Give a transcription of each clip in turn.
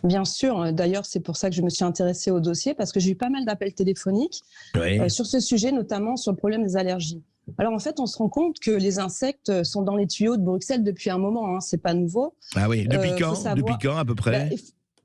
Bien sûr, d'ailleurs, c'est pour ça que je me suis intéressée au dossier, parce que j'ai eu pas mal d'appels téléphoniques sur ce sujet, notamment sur le problème des allergies. Alors en fait, on se rend compte que les insectes sont dans les tuyaux de Bruxelles depuis un moment, hein, c'est pas nouveau. Ah oui, depuis quand à peu près?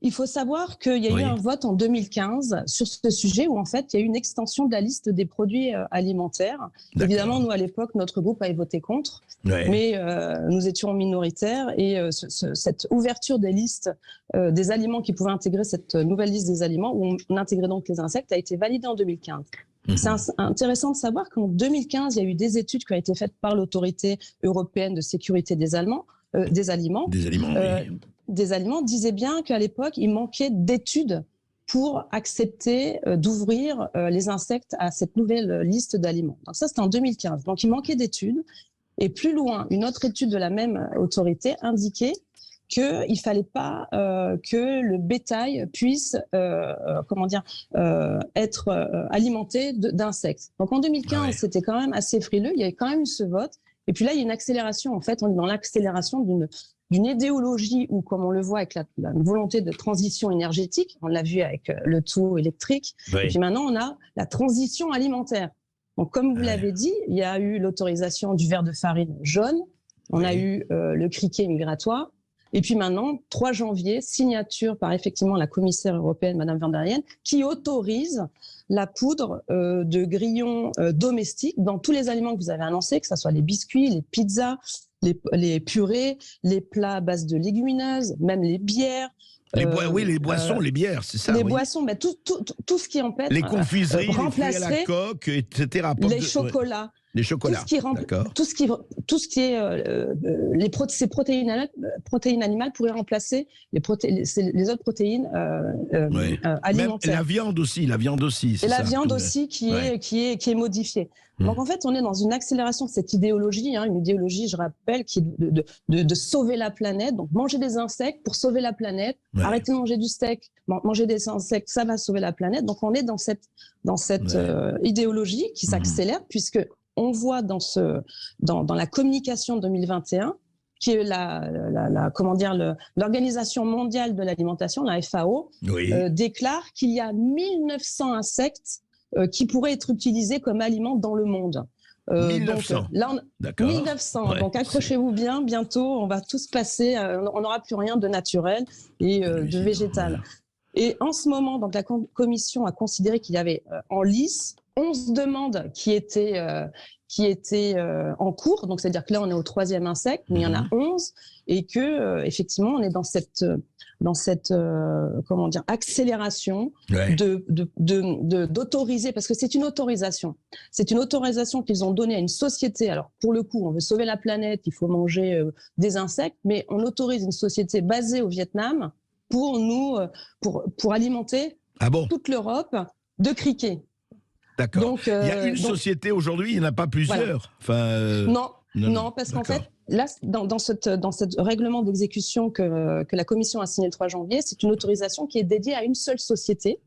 Il faut savoir qu'il y a eu un vote en 2015 sur ce sujet où en fait il y a eu une extension de la liste des produits alimentaires. Évidemment, nous à l'époque, notre groupe avait voté contre, mais nous étions minoritaires et cette ouverture des listes des aliments qui pouvaient intégrer cette nouvelle liste des aliments où on intégrait donc les insectes a été validée en 2015. C'est intéressant de savoir qu'en 2015, il y a eu des études qui ont été faites par l'autorité européenne de sécurité des aliments. Des aliments disaient bien qu'à l'époque, il manquait d'études pour accepter d'ouvrir les insectes à cette nouvelle liste d'aliments. Donc ça, c'était en 2015. Donc il manquait d'études. Et plus loin, une autre étude de la même autorité indiquait qu'il ne fallait pas que le bétail puisse être alimenté d'insectes. Donc en 2015, c'était quand même assez frileux. Il y avait quand même eu ce vote. Et puis là, il y a une accélération. En fait, on est dans l'accélération d'une idéologie où, comme on le voit avec la volonté de transition énergétique, on l'a vu avec le tout électrique, et puis maintenant, on a la transition alimentaire. Donc, comme vous l'avez dit, il y a eu l'autorisation du verre de farine jaune, on a eu le criquet migratoire, et puis maintenant, 3 janvier, signature par effectivement la commissaire européenne, Madame von der Leyen, qui autorise la poudre de grillons domestiques dans tous les aliments que vous avez annoncés, que ce soit les biscuits, les pizzas, les purées, les plats à base de légumineuses, même les bières. Les boissons, les bières, c'est ça. Les boissons, mais tout ce qui empêche. Les confiseries, les fruits à la coque, etc. Les chocolats. Les chocolats. Tout ce qui est ces protéines animales pourraient remplacer les autres protéines alimentaires. Même la viande aussi, Et la viande aussi qui est modifiée. Donc en fait, on est dans une accélération de cette idéologie, une idéologie, je rappelle, qui est de sauver la planète. Donc manger des insectes pour sauver la planète, arrêter de manger du steak, manger des insectes, ça va sauver la planète. Donc on est dans cette idéologie qui s'accélère, puisque on voit dans la communication 2021, qui est l'Organisation mondiale de l'alimentation, la FAO, déclare qu'il y a 1900 insectes qui pourraient être utilisés comme aliments dans le monde. 1900. Donc, là, 1900. Donc accrochez-vous bien, bientôt on va tous passer, on n'aura plus rien de naturel et de végétal. Et en ce moment, donc la commission a considéré qu'il y avait en lice 11 demandes qui étaient en cours. Donc c'est-à-dire que là on est au 3e insecte, mais il y en a 11 et que effectivement on est dans cette accélération d'autoriser, parce que c'est une autorisation qu'ils ont donnée à une société. Alors pour le coup, on veut sauver la planète, il faut manger des insectes, mais on autorise une société basée au Vietnam pour alimenter toute l'Europe de criquets. D'accord. Donc, il y a une société aujourd'hui, il n'y en a pas plusieurs. Non, parce qu'en fait, là, dans ce règlement d'exécution que la Commission a signé le 3 janvier, c'est une autorisation qui est dédiée à une seule société,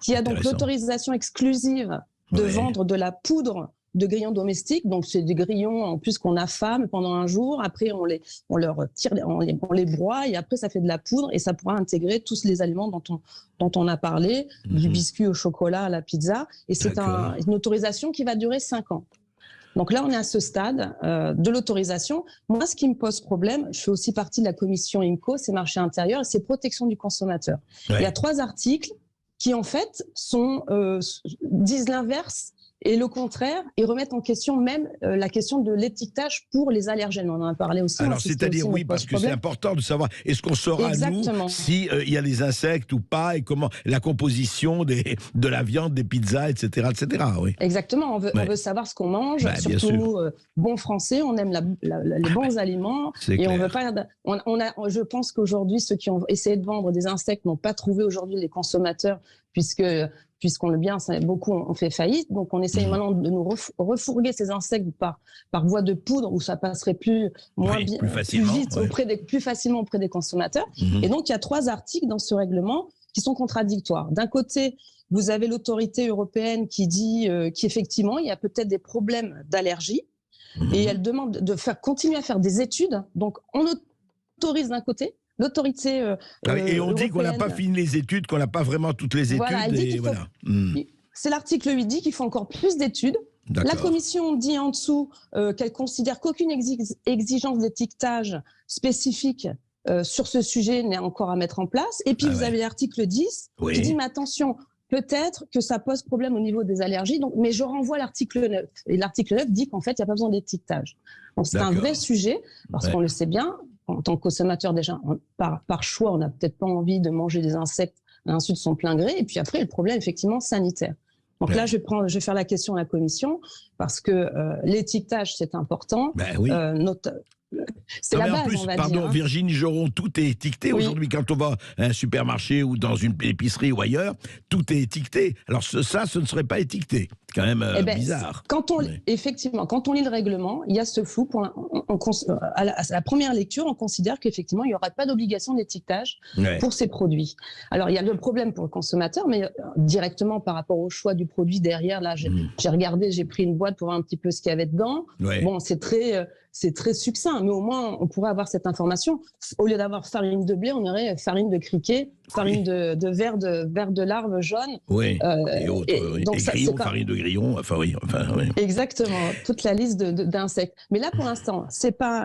qui a donc l'autorisation exclusive de vendre de la poudre de grillons domestiques. Donc, c'est des grillons en plus qu'on affame pendant un jour. Après, on les broie et après, ça fait de la poudre et ça pourra intégrer tous les aliments dont on a parlé, du biscuit au chocolat à la pizza. Et c'est une autorisation qui va durer 5 ans. Donc là, on est à ce stade de l'autorisation. Moi, ce qui me pose problème, je fais aussi partie de la commission IMCO, c'est marché intérieur et c'est protection du consommateur. Il y a 3 articles qui, en fait, disent l'inverse et le contraire, et remettent en question même la question de l'étiquetage pour les allergènes. On en a parlé aussi. Alors, c'est-à-dire, parce que c'est important de savoir, est-ce qu'on saura, nous, s'il y a des insectes ou pas, et comment la composition de la viande, des pizzas, etc. Exactement, on veut savoir ce qu'on mange, surtout nous, bons Français, on aime les bons aliments, et on veut pas... je pense qu'aujourd'hui, ceux qui ont essayé de vendre des insectes n'ont pas trouvé aujourd'hui les consommateurs, puisqu'on le bien, beaucoup ont fait faillite. Donc, on essaye maintenant de nous refourguer ces insectes par voie de poudre où ça passerait plus facilement auprès des consommateurs. Et donc, il y a 3 articles dans ce règlement qui sont contradictoires. D'un côté, vous avez l'autorité européenne qui dit qu'effectivement, il y a peut-être des problèmes d'allergie et elle demande de continuer à faire des études. Donc, on autorise d'un côté, l'autorité et on dit qu'on n'a pas fini les études, qu'on n'a pas vraiment toutes les études. Voilà, c'est l'article 8 dit qu'il faut encore plus d'études. La commission dit en dessous qu'elle considère qu'aucune exigence d'étiquetage spécifique sur ce sujet n'est encore à mettre en place. Et puis vous avez l'article 10 qui dit, mais attention, peut-être que ça pose problème au niveau des allergies, mais je renvoie à l'article 9. Et l'article 9 dit qu'en fait, il n'y a pas besoin d'étiquetage. Donc c'est un vrai sujet, parce qu'on le sait bien, en tant que consommateur déjà, par choix, on n'a peut-être pas envie de manger des insectes à l'insu de son plein gré. Et puis après, le problème, effectivement, sanitaire. Donc là, je vais faire la question à la commission, parce que l'étiquetage, c'est important. C'est la base, on va dire. Pardon, Virginie Joron, tout est étiqueté aujourd'hui. Quand on va à un supermarché ou dans une épicerie ou ailleurs, tout est étiqueté. Alors ce ne serait pas étiqueté. C'est quand même bizarre. Effectivement, quand on lit le règlement, il y a ce flou. À la première lecture, on considère qu'effectivement, il n'y aurait pas d'obligation d'étiquetage pour ces produits. Alors, il y a le problème pour le consommateur, mais directement par rapport au choix du produit derrière, là, j'ai regardé, j'ai pris une boîte pour voir un petit peu ce qu'il y avait dedans. Bon, c'est très succinct, mais au moins, on pourrait avoir cette information. Au lieu d'avoir farine de blé, on aurait farine de criquet, farine de verre de larves jaunes. Et autres. Donc, grillons, farine de grillon, Exactement, toute la liste d'insectes. Mais là, pour l'instant, c'est pas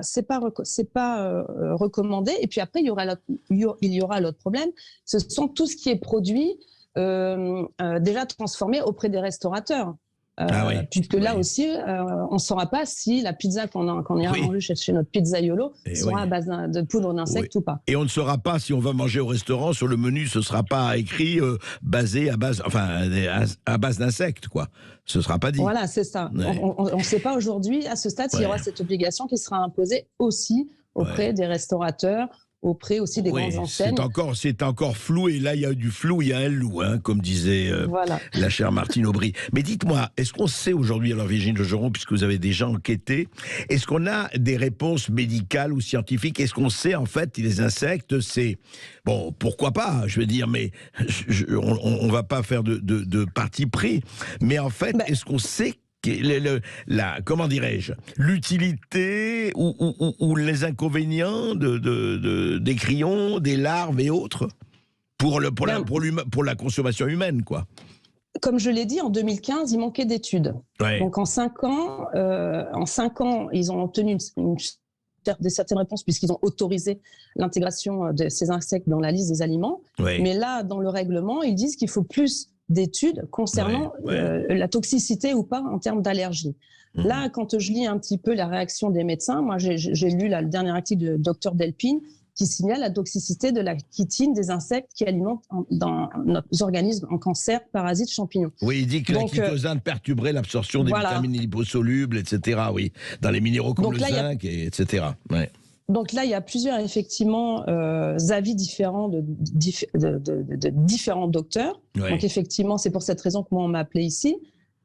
recommandé. Et puis après, il y aura l'autre problème. Ce sont tout ce qui est produit déjà transformé auprès des restaurateurs. Puisque là aussi, on ne saura pas si la pizza qu'on ira manger chez notre pizzaiolo sera à base de poudre d'insectes ou pas. Et on ne saura pas si on va manger au restaurant, sur le menu, ce ne sera pas écrit à base d'insectes, quoi. Ce ne sera pas dit. Voilà, c'est ça. On ne sait pas aujourd'hui, à ce stade, s'il y aura cette obligation qui sera imposée aussi auprès des restaurateurs, auprès aussi des grandes enseignes. C'est encore flou, et là il y a du flou, il y a un loup, comme disait la chère Martine Aubry. Mais dites-moi, est-ce qu'on sait aujourd'hui, alors Virginie Joron, puisque vous avez déjà enquêté, est-ce qu'on a des réponses médicales ou scientifiques? Est-ce qu'on sait en fait que les insectes, c'est... Bon, pourquoi pas, je veux dire, mais on ne va pas faire de parti pris. Mais en fait, est-ce qu'on sait comment dirais-je, l'utilité ou les inconvénients des grillons, des larves et autres pour la consommation humaine, quoi. Comme je l'ai dit, en 2015, il manquait d'études. Donc en 5 ans, ils ont obtenu certaines réponses puisqu'ils ont autorisé l'intégration de ces insectes dans la liste des aliments. Mais là, dans le règlement, ils disent qu'il faut plus d'études concernant la toxicité ou pas en termes d'allergie. Là, quand je lis un petit peu la réaction des médecins, moi j'ai lu le dernier article de Dr Delpine qui signale la toxicité de la chitine des insectes qui alimentent dans nos organismes en cancer, parasites, champignons. Oui, il dit que la chitosane perturberait l'absorption des vitamines liposolubles, etc. Oui, dans les minéraux comme le zinc, etc. Donc là, il y a plusieurs, effectivement, avis différents de différents docteurs. Donc effectivement, c'est pour cette raison que moi, on m'a appelé ici.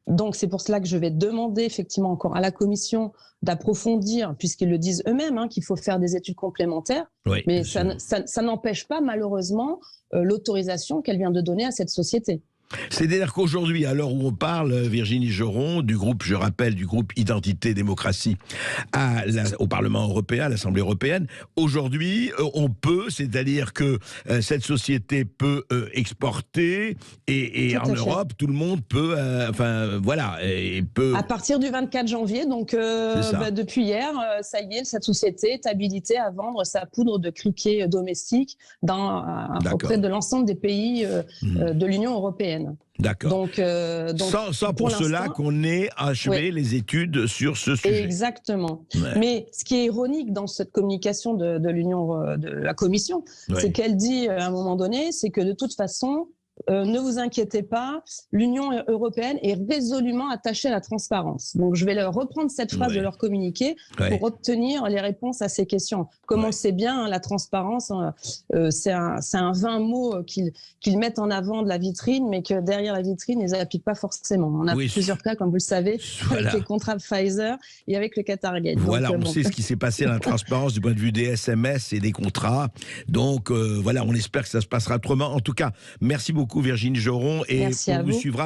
Donc c'est pour cela que je vais demander effectivement encore à la commission d'approfondir, puisqu'ils le disent eux-mêmes, qu'il faut faire des études complémentaires. Mais ça n'empêche pas, malheureusement, l'autorisation qu'elle vient de donner à cette société. C'est-à-dire qu'aujourd'hui, à l'heure où on parle, Virginie Joron, du groupe, je rappelle, du groupe Identité Démocratie au Parlement européen, à l'Assemblée européenne, aujourd'hui, on peut, c'est-à-dire que cette société peut exporter et en Europe, tout le monde peut, peut... À partir du 24 janvier, donc depuis hier, ça y est, cette société est habilitée à vendre sa poudre de criquet domestique auprès de l'ensemble des pays de l'Union européenne. D'accord. Donc, sans pour cela qu'on ait achevé les études sur ce sujet. Exactement. Mais ce qui est ironique dans cette communication de l'Union, de la Commission, c'est qu'elle dit à un moment donné, c'est que de toute façon, ne vous inquiétez pas, l'Union européenne est résolument attachée à la transparence. Donc, je vais leur reprendre cette phrase de leur communiqué pour obtenir les réponses à ces questions. Comme on sait bien, la transparence, c'est un vain mot qu'ils mettent en avant de la vitrine, mais que derrière la vitrine, ils n'appliquent pas forcément. On a plusieurs cas, comme vous le savez, avec les contrats Pfizer et avec le Qatargate. Voilà, on sait ce qui s'est passé à la transparence du point de vue des SMS et des contrats. Donc, on espère que ça se passera autrement. En tout cas, merci beaucoup Virginie Joron, et on vous suivra